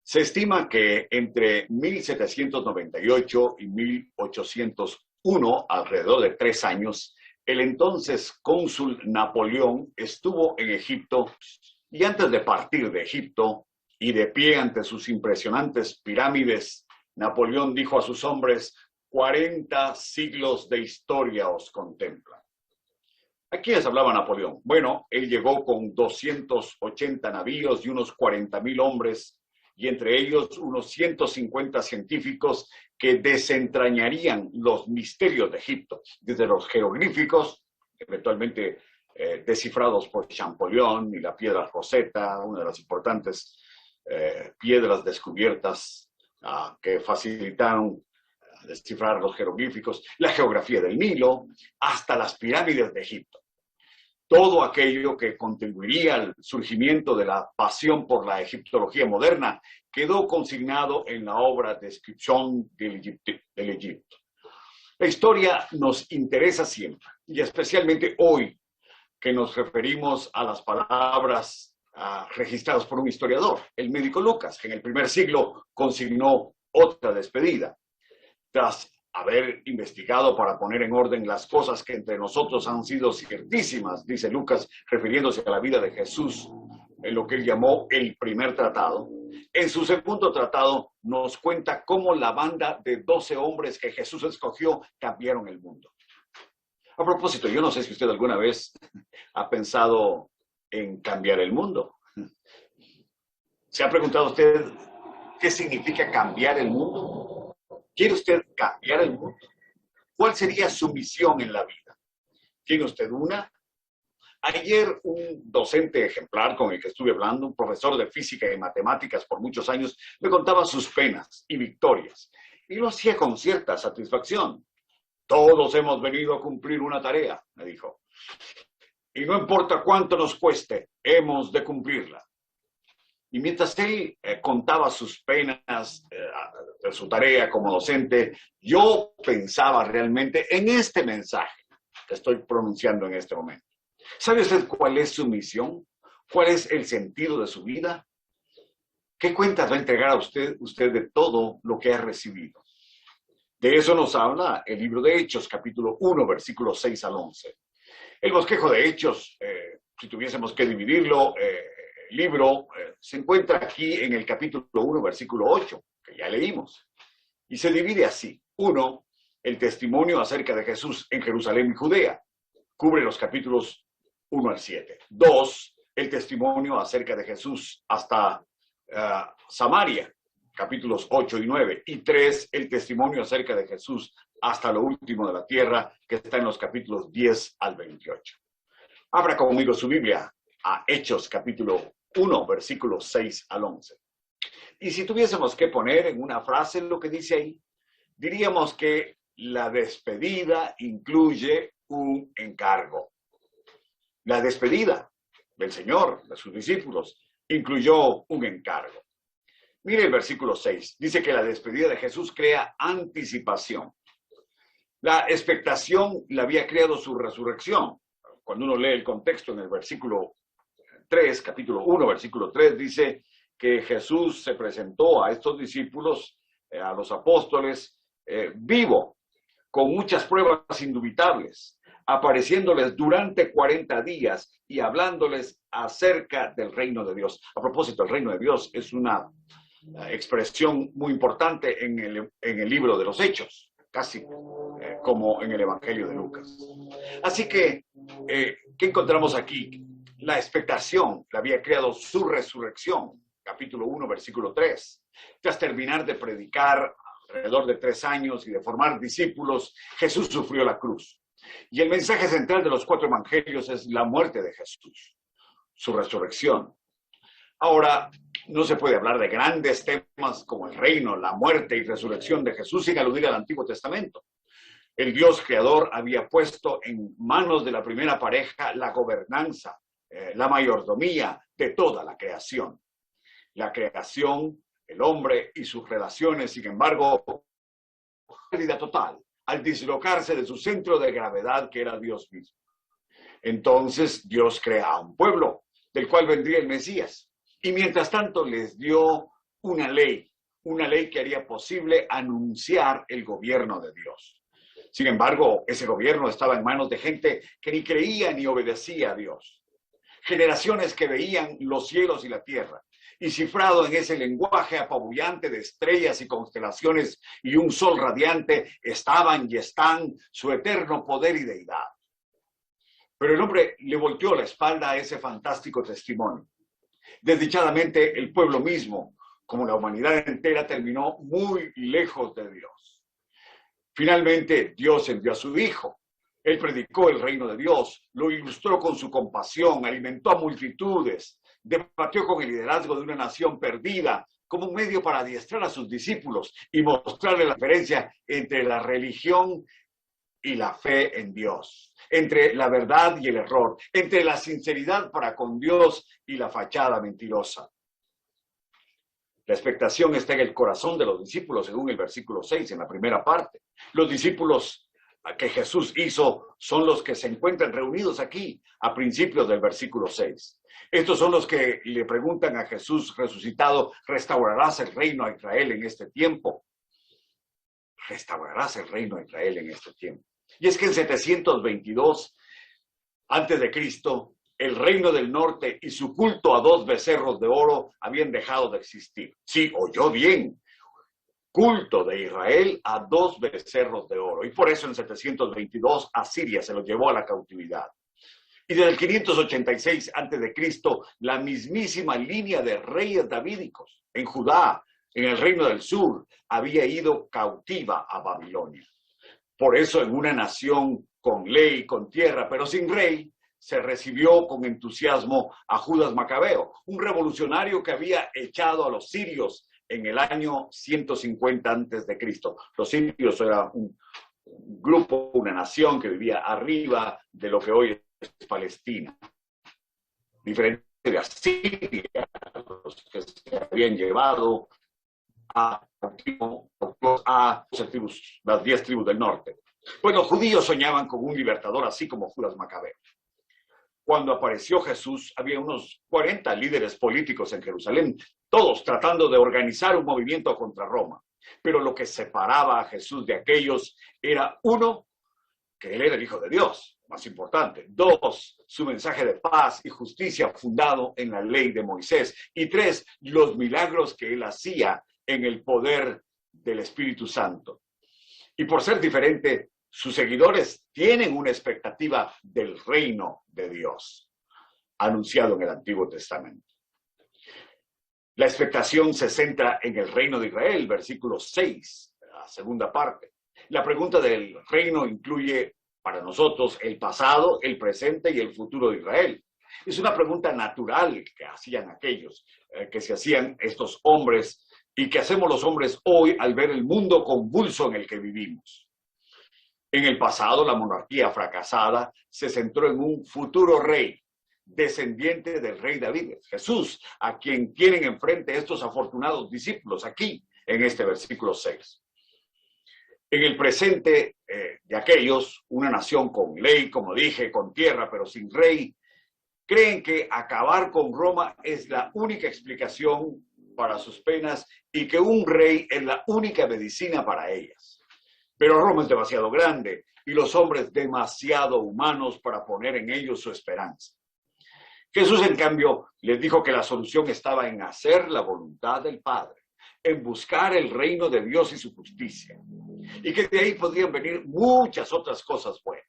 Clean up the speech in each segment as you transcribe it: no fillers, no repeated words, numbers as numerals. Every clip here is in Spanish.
Se estima que entre 1798 y 1801, alrededor de 3 años, el entonces cónsul Napoleón estuvo en Egipto y antes de partir de Egipto y de pie ante sus impresionantes pirámides, Napoleón dijo a sus hombres: 40 siglos de historia os contemplan. ¿A quiénes hablaba Napoleón? Bueno, él llegó con 280 navíos y unos 40,000 hombres, y entre ellos unos 150 científicos que desentrañarían los misterios de Egipto, desde los jeroglíficos, eventualmente descifrados por Champollion, y la piedra Rosetta, una de las importantes piedras descubiertas que facilitaron descifrar los jeroglíficos, la geografía del Nilo, hasta las pirámides de Egipto. Todo aquello que contribuiría al surgimiento de la pasión por la egiptología moderna quedó consignado en la obra Descripción del Egipto. La historia nos interesa siempre, y especialmente hoy, que nos referimos a las palabras registradas por un historiador, el médico Lucas, que en el primer siglo consignó otra despedida. Tras haber investigado para poner en orden las cosas que entre nosotros han sido ciertísimas, dice Lucas, refiriéndose a la vida de Jesús, en lo que él llamó el primer tratado. En su segundo tratado nos cuenta cómo la banda de 12 hombres que Jesús escogió cambiaron el mundo. A propósito, yo no sé si usted alguna vez ha pensado en cambiar el mundo. ¿Se ha preguntado usted qué significa cambiar el mundo? ¿Quiere usted cambiar el mundo? ¿Cuál sería su misión en la vida? ¿Tiene usted una? Ayer un docente ejemplar con el que estuve hablando, un profesor de física y matemáticas por muchos años, me contaba sus penas y victorias. Y lo hacía con cierta satisfacción. Todos hemos venido a cumplir una tarea, me dijo. Y no importa cuánto nos cueste, hemos de cumplirla. Y mientras él contaba sus penas de su tarea como docente, yo pensaba realmente en este mensaje que estoy pronunciando en este momento. ¿Sabe usted cuál es su misión? ¿Cuál es el sentido de su vida? ¿Qué cuentas va a entregar a usted de todo lo que ha recibido? De eso nos habla el libro de Hechos, capítulo 1, versículos 6 al 11. El bosquejo de Hechos, si tuviésemos que dividirlo, el libro se encuentra aquí en el capítulo 1, versículo 8, que ya leímos. Y se divide así. 1, el testimonio acerca de Jesús en Jerusalén y Judea. Cubre los capítulos 1 al 7. 2, el testimonio acerca de Jesús hasta Samaria, capítulos 8 y 9. Y 3, el testimonio acerca de Jesús hasta lo último de la tierra, que está en los capítulos 10 al 28. Abra conmigo su Biblia a Hechos, capítulo 1, versículos 6 al 11. Y si tuviésemos que poner en una frase lo que dice ahí, diríamos que la despedida incluye un encargo. La despedida del Señor, de sus discípulos, incluyó un encargo. Mire el versículo 6. Dice que la despedida de Jesús crea anticipación. La expectación la había creado su resurrección. Cuando uno lee el contexto en el versículo 3, capítulo 1, versículo 3, dice que Jesús se presentó a estos discípulos, a los apóstoles, vivo, con muchas pruebas indubitables, apareciéndoles durante 40 días y hablándoles acerca del reino de Dios. A propósito, el reino de Dios es una expresión muy importante en el libro de los Hechos, casi como en el Evangelio de Lucas. Así que, ¿qué encontramos aquí? La expectación la había creado su resurrección, capítulo 1, versículo 3. Tras terminar de predicar alrededor de 3 años y de formar discípulos, Jesús sufrió la cruz. Y el mensaje central de los 4 evangelios es la muerte de Jesús, su resurrección. Ahora, no se puede hablar de grandes temas como el reino, la muerte y resurrección de Jesús sin aludir al Antiguo Testamento. El Dios creador había puesto en manos de la primera pareja la gobernanza, la mayordomía de toda la creación. La creación, el hombre y sus relaciones, sin embargo, pérdida total al dislocarse de su centro de gravedad, que era Dios mismo. Entonces Dios crea a un pueblo del cual vendría el Mesías. Y mientras tanto les dio una ley que haría posible anunciar el gobierno de Dios. Sin embargo, ese gobierno estaba en manos de gente que ni creía ni obedecía a Dios. Generaciones que veían los cielos y la tierra, y cifrado en ese lenguaje apabullante de estrellas y constelaciones y un sol radiante, estaban y están su eterno poder y deidad. Pero el hombre le volteó la espalda a ese fantástico testimonio. Desdichadamente, el pueblo mismo, como la humanidad entera, terminó muy lejos de Dios. Finalmente, Dios envió a su Hijo. Él predicó el reino de Dios, lo ilustró con su compasión, alimentó a multitudes, debatió con el liderazgo de una nación perdida como un medio para adiestrar a sus discípulos y mostrarle la diferencia entre la religión y la fe en Dios, entre la verdad y el error, entre la sinceridad para con Dios y la fachada mentirosa. La expectación está en el corazón de los discípulos, según el versículo 6, en la primera parte. Los discípulos que Jesús hizo son los que se encuentran reunidos aquí, a principios del versículo 6. Estos son los que le preguntan a Jesús resucitado: ¿restaurarás el reino a Israel en este tiempo? ¿Restaurarás el reino a Israel en este tiempo? Y es que en 722 antes de Cristo, el reino del norte y su culto a 2 becerros de oro habían dejado de existir. Sí, oyó bien, culto de Israel a 2 becerros de oro. Y por eso en 722 Asiria se los llevó a la cautividad. Y desde el 586 antes de Cristo, la mismísima línea de reyes davídicos en Judá, en el reino del sur, había ido cautiva a Babilonia. Por eso en una nación con ley, con tierra, pero sin rey, se recibió con entusiasmo a Judas Macabeo, un revolucionario que había echado a los sirios en el año 150 antes de Cristo. Los sirios eran un grupo, una nación que vivía arriba de lo que hoy es Palestina. Diferente de Asiria, los que se habían llevado a las 10 tribus del norte. Pues los judíos soñaban con un libertador así como Judas Macabeo. Cuando apareció Jesús, había unos 40 líderes políticos en Jerusalén, todos tratando de organizar un movimiento contra Roma. Pero lo que separaba a Jesús de aquellos era, uno, que él era el Hijo de Dios, más importante. 2, su mensaje de paz y justicia fundado en la ley de Moisés. Y 3, los milagros que él hacía en el poder del Espíritu Santo. Y por ser diferente, sus seguidores tienen una expectativa del reino de Dios, anunciado en el Antiguo Testamento. La expectación se centra en el reino de Israel, versículo 6, la segunda parte. La pregunta del reino incluye para nosotros el pasado, el presente y el futuro de Israel. Es una pregunta natural que hacían aquellos, que se hacían estos hombres y que hacemos los hombres hoy al ver el mundo convulso en el que vivimos. En el pasado, la monarquía fracasada se centró en un futuro rey, descendiente del rey David, Jesús, a quien tienen enfrente estos afortunados discípulos aquí, en este versículo 6. En el presente de aquellos, una nación con ley, como dije, con tierra, pero sin rey, creen que acabar con Roma es la única explicación para sus penas y que un rey es la única medicina para ellas. Pero Roma es demasiado grande y los hombres demasiado humanos para poner en ellos su esperanza. Jesús, en cambio, les dijo que la solución estaba en hacer la voluntad del Padre, en buscar el reino de Dios y su justicia, y que de ahí podrían venir muchas otras cosas buenas.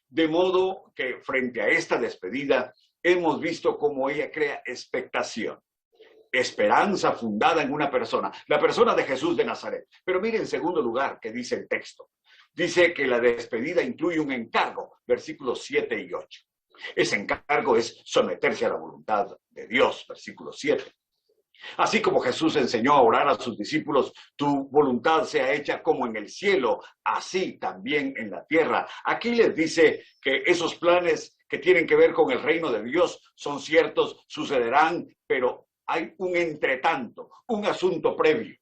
De modo que frente a esta despedida hemos visto cómo ella crea expectación. Esperanza fundada en una persona, la persona de Jesús de Nazaret. Pero mire en segundo lugar que dice el texto. Dice que la despedida incluye un encargo, versículos 7 y 8. Ese encargo es someterse a la voluntad de Dios, versículo 7. Así como Jesús enseñó a orar a sus discípulos, tu voluntad sea hecha como en el cielo, así también en la tierra. Aquí les dice que esos planes que tienen que ver con el reino de Dios son ciertos, sucederán, pero hay un entretanto, un asunto previo.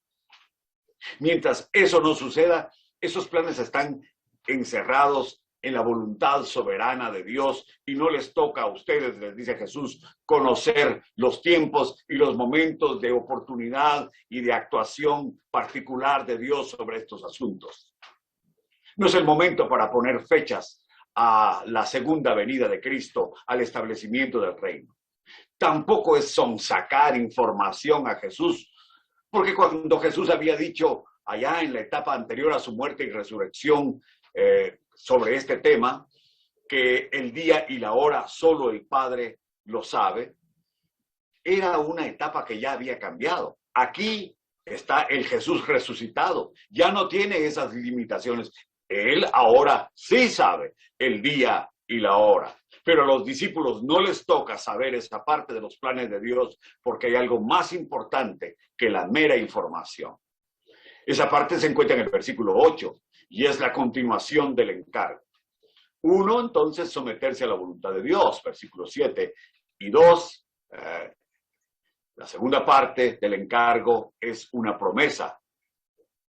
Mientras eso no suceda, esos planes están encerrados en la voluntad soberana de Dios y no les toca a ustedes, les dice Jesús, conocer los tiempos y los momentos de oportunidad y de actuación particular de Dios sobre estos asuntos. No es el momento para poner fechas a la segunda venida de Cristo, al establecimiento del reino. Tampoco es sonsacar información a Jesús, porque cuando Jesús había dicho allá en la etapa anterior a su muerte y resurrección sobre este tema, que el día y la hora solo el Padre lo sabe, era una etapa que ya había cambiado. Aquí está el Jesús resucitado, ya no tiene esas limitaciones. Él ahora sí sabe el día y la hora. Pero a los discípulos no les toca saber esa parte de los planes de Dios porque hay algo más importante que la mera información. Esa parte se encuentra en el versículo 8 y es la continuación del encargo. 1, entonces, someterse a la voluntad de Dios, versículo 7. Y 2, la segunda parte del encargo es una promesa.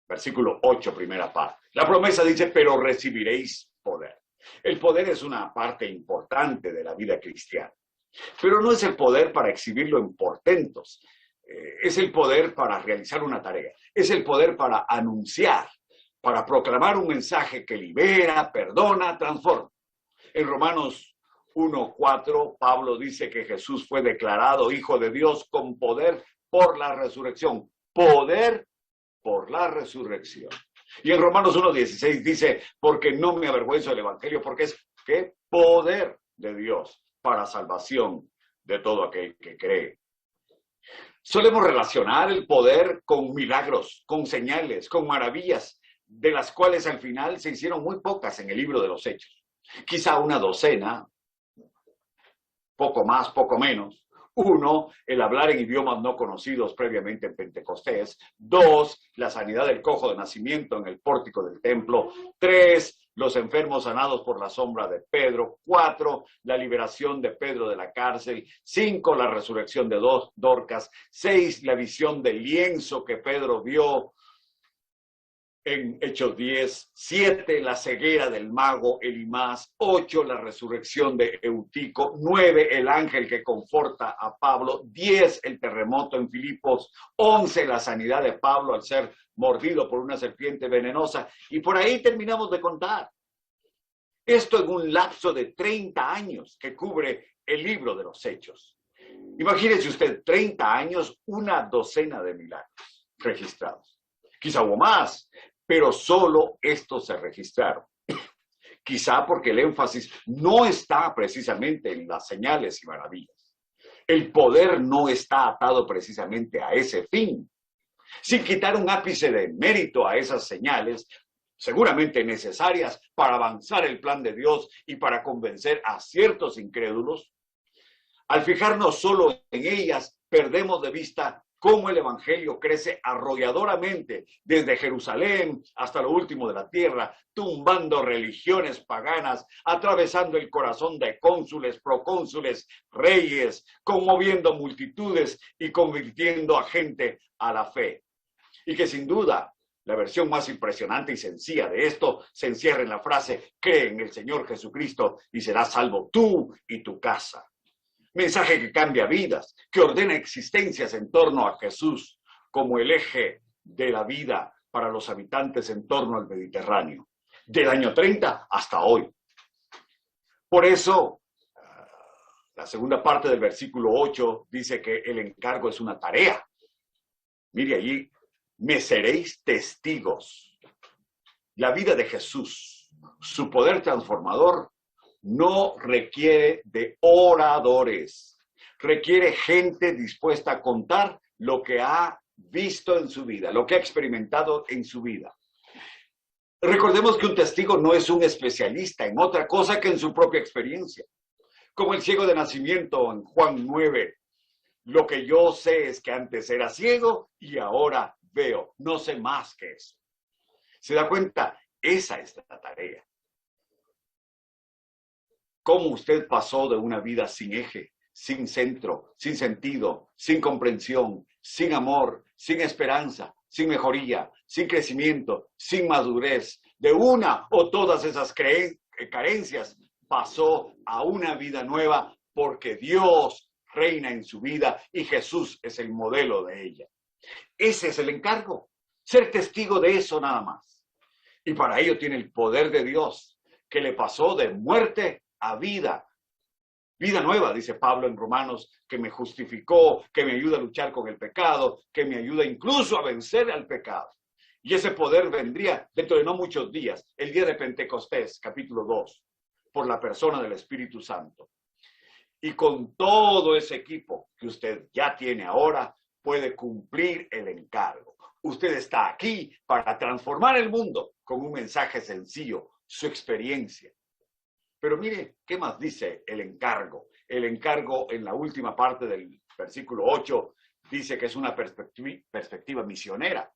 Versículo 8, primera parte. La promesa dice, pero recibiréis poder. El poder es una parte importante de la vida cristiana, pero no es el poder para exhibirlo en portentos, es el poder para realizar una tarea, es el poder para anunciar, para proclamar un mensaje que libera, perdona, transforma. En Romanos 1:4, Pablo dice que Jesús fue declarado Hijo de Dios con poder por la resurrección. Poder por la resurrección. Y en Romanos 1:16 dice, porque no me avergüenzo del evangelio, porque es ¿qué? Poder de Dios para salvación de todo aquel que cree. Solemos relacionar el poder con milagros, con señales, con maravillas, de las cuales al final se hicieron muy pocas en el libro de los Hechos. Quizá una docena, poco más, poco menos. 1, el hablar en idiomas no conocidos previamente en Pentecostés. 2, la sanidad del cojo de nacimiento en el pórtico del templo. 3, los enfermos sanados por la sombra de Pedro. 4, la liberación de Pedro de la cárcel. 5, la resurrección de Dorcas. 6, la visión del lienzo que Pedro vio en Hechos 10, 7, la ceguera del mago Elimás, 8, la resurrección de Eutico, 9, el ángel que conforta a Pablo, 10, el terremoto en Filipos, 11, la sanidad de Pablo al ser mordido por una serpiente venenosa, y por ahí terminamos de contar. Esto en un lapso de 30 años que cubre el libro de los Hechos. Imagínese usted, 30 años, una docena de milagros registrados. Quizá hubo más, pero solo estos se registraron. Quizá porque el énfasis no está precisamente en las señales y maravillas. El poder no está atado precisamente a ese fin. Sin quitar un ápice de mérito a esas señales, seguramente necesarias para avanzar el plan de Dios y para convencer a ciertos incrédulos, al fijarnos solo en ellas, perdemos de vista cómo el evangelio crece arrolladoramente desde Jerusalén hasta lo último de la tierra, tumbando religiones paganas, atravesando el corazón de cónsules, procónsules, reyes, conmoviendo multitudes y convirtiendo a gente a la fe. Y que sin duda, la versión más impresionante y sencilla de esto se encierra en la frase, cree en el Señor Jesucristo y serás salvo tú y tu casa. Mensaje que cambia vidas, que ordena existencias en torno a Jesús como el eje de la vida para los habitantes en torno al Mediterráneo, del año 30 hasta hoy. Por eso, la segunda parte del versículo 8 dice que el encargo es una tarea. Mire allí, me seréis testigos. La vida de Jesús, su poder transformador, no requiere de oradores, requiere gente dispuesta a contar lo que ha visto en su vida, lo que ha experimentado en su vida. Recordemos que un testigo no es un especialista en otra cosa que en su propia experiencia. Como el ciego de nacimiento en Juan 9, lo que yo sé es que antes era ciego y ahora veo, no sé más que eso. ¿Se da cuenta? Esa es la tarea. Cómo usted pasó de una vida sin eje, sin centro, sin sentido, sin comprensión, sin amor, sin esperanza, sin mejoría, sin crecimiento, sin madurez, de una o todas esas carencias, pasó a una vida nueva porque Dios reina en su vida y Jesús es el modelo de ella. Ese es el encargo, ser testigo de eso nada más. Y para ello tiene el poder de Dios, que le pasó de muerte a vida. Vida nueva, dice Pablo en Romanos, que me justificó, que me ayuda a luchar con el pecado, que me ayuda incluso a vencer al pecado. Y ese poder vendría dentro de no muchos días, el día de Pentecostés, capítulo 2, por la persona del Espíritu Santo. Y con todo ese equipo que usted ya tiene ahora, puede cumplir el encargo. Usted está aquí para transformar el mundo con un mensaje sencillo, su experiencia. Pero mire, ¿qué más dice el encargo? El encargo en la última parte del versículo 8 dice que es una perspectiva misionera.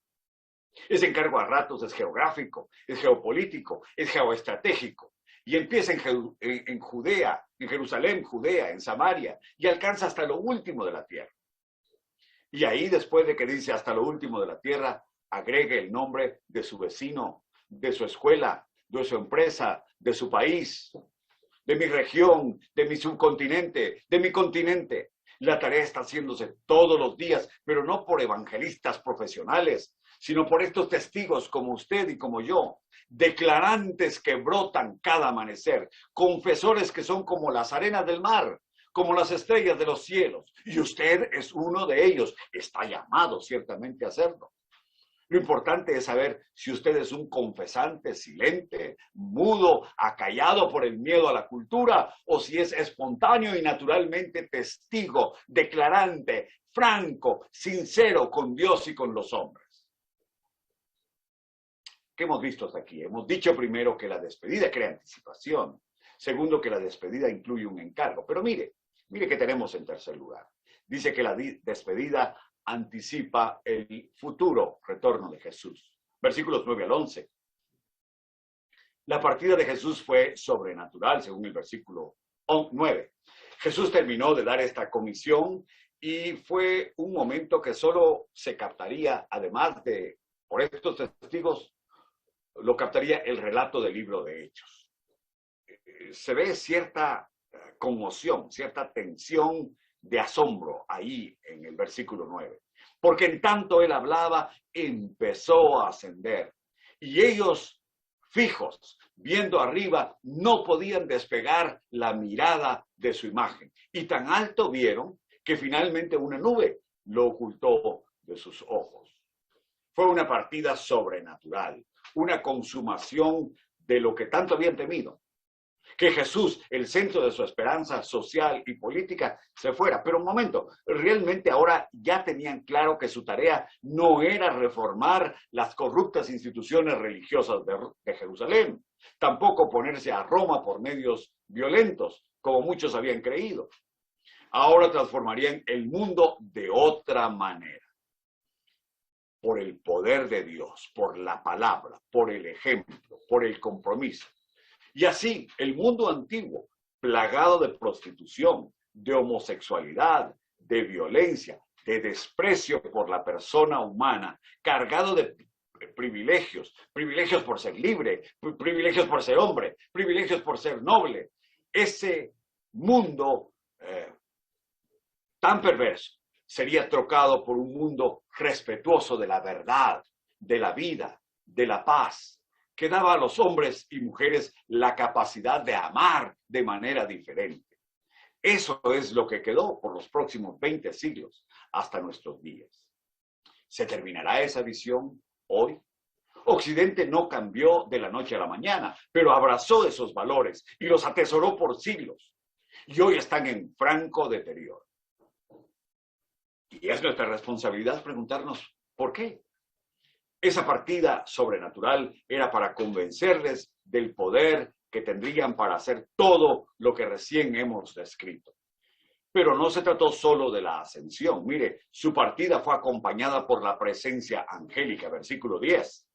Ese encargo a ratos es geográfico, es geopolítico, es geoestratégico. Y empieza en Judea, en Jerusalén, Judea, en Samaria, y alcanza hasta lo último de la tierra. Y ahí, después de que dice hasta lo último de la tierra, agregue el nombre de su vecino, de su escuela, de su empresa, de su país, de mi región, de mi subcontinente, de mi continente. La tarea está haciéndose todos los días, pero no por evangelistas profesionales, sino por estos testigos como usted y como yo, declarantes que brotan cada amanecer, confesores que son como las arenas del mar, como las estrellas de los cielos. Y usted es uno de ellos, está llamado ciertamente a hacerlo. Lo importante es saber si usted es un confesante silente, mudo, acallado por el miedo a la cultura, o si es espontáneo y naturalmente testigo, declarante, franco, sincero con Dios y con los hombres. ¿Qué hemos visto hasta aquí? Hemos dicho primero que la despedida crea anticipación. Segundo, que la despedida incluye un encargo. Pero mire qué tenemos en tercer lugar. Dice que la despedida anticipa el futuro retorno de Jesús. Versículos 9 al 11. La partida de Jesús fue sobrenatural, según el versículo 9. Jesús terminó de dar esta comisión y fue un momento que solo se captaría, además de por estos testigos, lo captaría el relato del libro de Hechos. Se ve cierta conmoción, cierta tensión de asombro ahí en el versículo 9. Porque en tanto él hablaba, empezó a ascender. Y ellos, fijos, viendo arriba, no podían despegar la mirada de su imagen. Y tan alto vieron que finalmente una nube lo ocultó de sus ojos. Fue una partida sobrenatural, una consumación de lo que tanto habían temido. Que Jesús, el centro de su esperanza social y política, se fuera. Pero un momento, realmente ahora ya tenían claro que su tarea no era reformar las corruptas instituciones religiosas de Jerusalén, tampoco ponerse a Roma por medios violentos, como muchos habían creído. Ahora transformarían el mundo de otra manera. Por el poder de Dios, por la palabra, por el ejemplo, por el compromiso. Y así, el mundo antiguo, plagado de prostitución, de homosexualidad, de violencia, de desprecio por la persona humana, cargado de privilegios, privilegios por ser libre, privilegios por ser hombre, privilegios por ser noble. Ese mundo tan perverso sería trocado por un mundo respetuoso de la verdad, de la vida, de la paz, que daba a los hombres y mujeres la capacidad de amar de manera diferente. Eso es lo que quedó por los próximos 20 siglos hasta nuestros días. ¿Se terminará esa visión hoy? Occidente no cambió de la noche a la mañana, pero abrazó esos valores y los atesoró por siglos. Y hoy están en franco deterioro. Y es nuestra responsabilidad preguntarnos, ¿por qué? Esa partida sobrenatural era para convencerles del poder que tendrían para hacer todo lo que recién hemos descrito. Pero no se trató solo de la ascensión. Mire, su partida fue acompañada por la presencia angélica, versículo 10.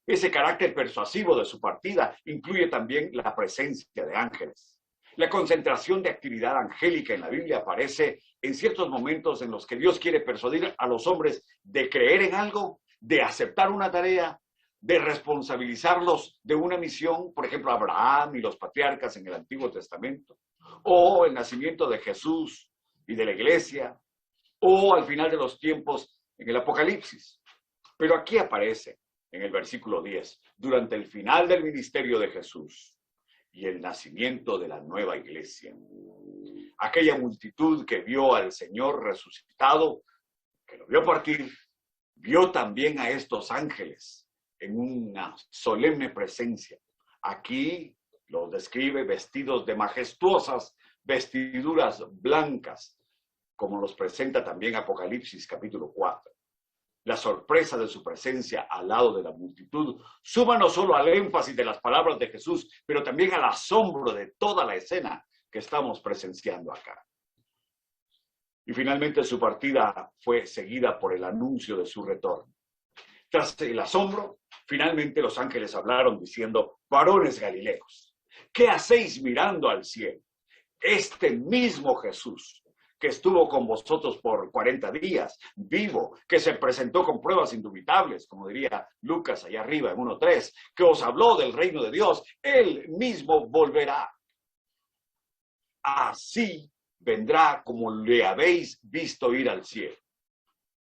Ese carácter persuasivo de su partida incluye también la presencia de ángeles. La concentración de actividad angélica en la Biblia aparece en ciertos momentos en los que Dios quiere persuadir a los hombres de creer en algo, de aceptar una tarea de responsabilizarlos de una misión, por ejemplo, Abraham y los patriarcas en el Antiguo Testamento, o el nacimiento de Jesús y de la iglesia, o al final de los tiempos en el Apocalipsis. Pero aquí aparece en el versículo 10, durante el final del ministerio de Jesús y el nacimiento de la nueva iglesia. Aquella multitud que vio al Señor resucitado, que lo vio partir, vio también a estos ángeles en una solemne presencia. Aquí los describe vestidos de majestuosas vestiduras blancas, como los presenta también Apocalipsis capítulo 4. La sorpresa de su presencia al lado de la multitud suma no solo al énfasis de las palabras de Jesús, pero también al asombro de toda la escena que estamos presenciando acá. Y finalmente su partida fue seguida por el anuncio de su retorno. Tras el asombro, finalmente los ángeles hablaron diciendo: varones galileos, ¿qué hacéis mirando al cielo? Este mismo Jesús que estuvo con vosotros por 40 días, vivo, que se presentó con pruebas indubitables, como diría Lucas allá arriba en 1:3, que os habló del reino de Dios, él mismo volverá. Así vendrá como le habéis visto ir al cielo.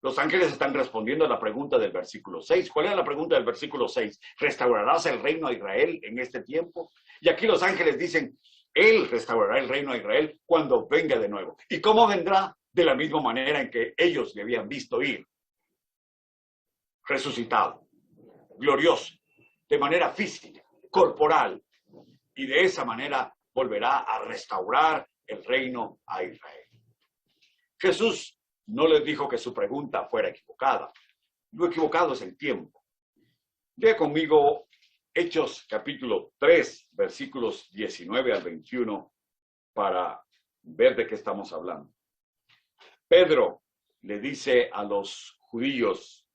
Los ángeles están respondiendo a la pregunta del versículo 6. ¿Cuál es la pregunta del versículo 6? ¿Restaurarás el reino a Israel en este tiempo? Y aquí los ángeles dicen: Él restaurará el reino a Israel cuando venga de nuevo. ¿Y cómo vendrá? De la misma manera en que ellos le habían visto ir. Resucitado, glorioso, de manera física, corporal. Y de esa manera volverá a restaurar el reino a Israel. Jesús no les dijo que su pregunta fuera equivocada. Lo equivocado es el tiempo. Lea conmigo Hechos capítulo 3, versículos 19 al 21, para ver de qué estamos hablando. Pedro le dice a los judíos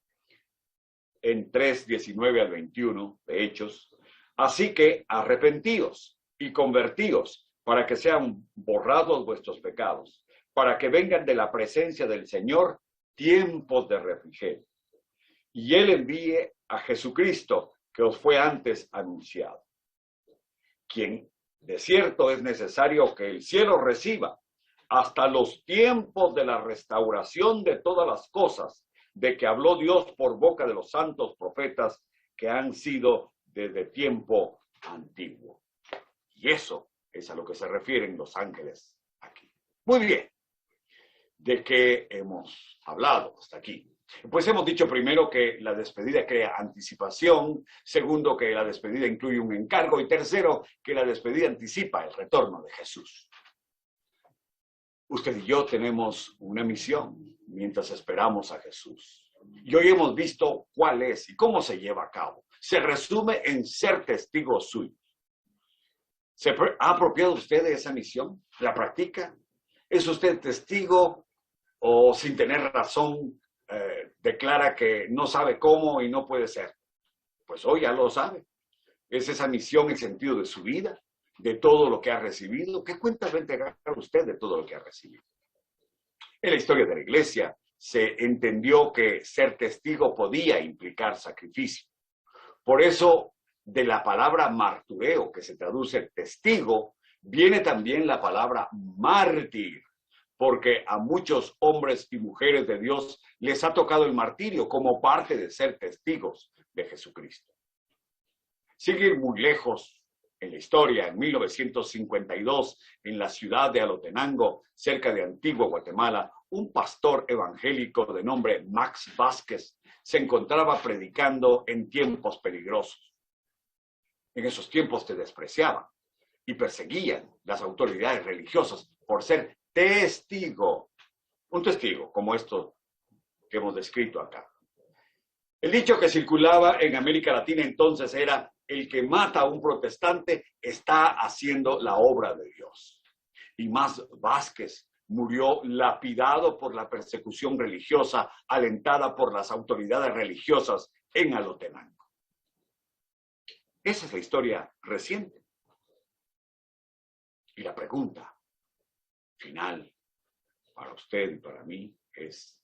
en 3, 19 al 21 de Hechos: así que arrepentíos y convertíos para que sean borrados vuestros pecados, para que vengan de la presencia del Señor tiempos de refrigerio, y Él envíe a Jesucristo, que os fue antes anunciado, quien de cierto es necesario que el cielo reciba hasta los tiempos de la restauración de todas las cosas, de que habló Dios por boca de los santos profetas que han sido desde tiempo antiguo. Y eso es a lo que se refieren los ángeles aquí. Muy bien. ¿De qué hemos hablado hasta aquí? Pues hemos dicho primero que la despedida crea anticipación, segundo que la despedida incluye un encargo y tercero que la despedida anticipa el retorno de Jesús. Usted y yo tenemos una misión mientras esperamos a Jesús. Y hoy hemos visto cuál es y cómo se lleva a cabo. Se resume en ser testigo suyo. ¿Se ha apropiado usted de esa misión? ¿La practica? ¿Es usted testigo o sin tener razón declara que no sabe cómo y no puede ser? Pues hoy ya lo sabe. Es esa misión el sentido de su vida, de todo lo que ha recibido. ¿Qué cuenta va a entregar usted de todo lo que ha recibido? En la historia de la iglesia se entendió que ser testigo podía implicar sacrificio. Por eso, de la palabra martureo, que se traduce testigo, viene también la palabra mártir, porque a muchos hombres y mujeres de Dios les ha tocado el martirio como parte de ser testigos de Jesucristo. Sin ir muy lejos en la historia, en 1952, en la ciudad de Alotenango, cerca de Antigua Guatemala, un pastor evangélico de nombre Max Vázquez se encontraba predicando en tiempos peligrosos. En esos tiempos te despreciaban y perseguían las autoridades religiosas por ser testigo. Un testigo como esto que hemos descrito acá. El dicho que circulaba en América Latina entonces era: el que mata a un protestante está haciendo la obra de Dios. Y Max Vázquez murió lapidado por la persecución religiosa alentada por las autoridades religiosas en Alotenango. Esa es la historia reciente. Y la pregunta final para usted y para mí es: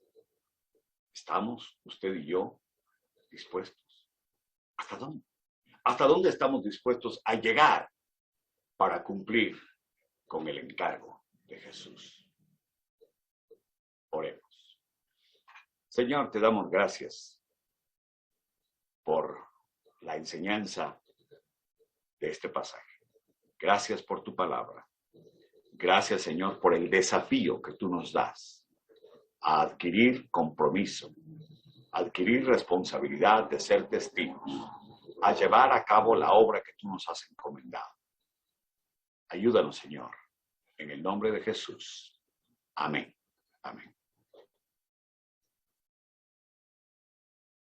¿estamos usted y yo dispuestos ¿Hasta dónde? ¿Hasta dónde estamos dispuestos a llegar para cumplir con el encargo de Jesús? Oremos. Señor, te damos gracias por la enseñanza de este pasaje. Gracias por tu palabra. Gracias, Señor, por el desafío que tú nos das a adquirir compromiso, a adquirir responsabilidad de ser testigos, a llevar a cabo la obra que tú nos has encomendado. Ayúdanos, Señor, en el nombre de Jesús. Amén. Amén.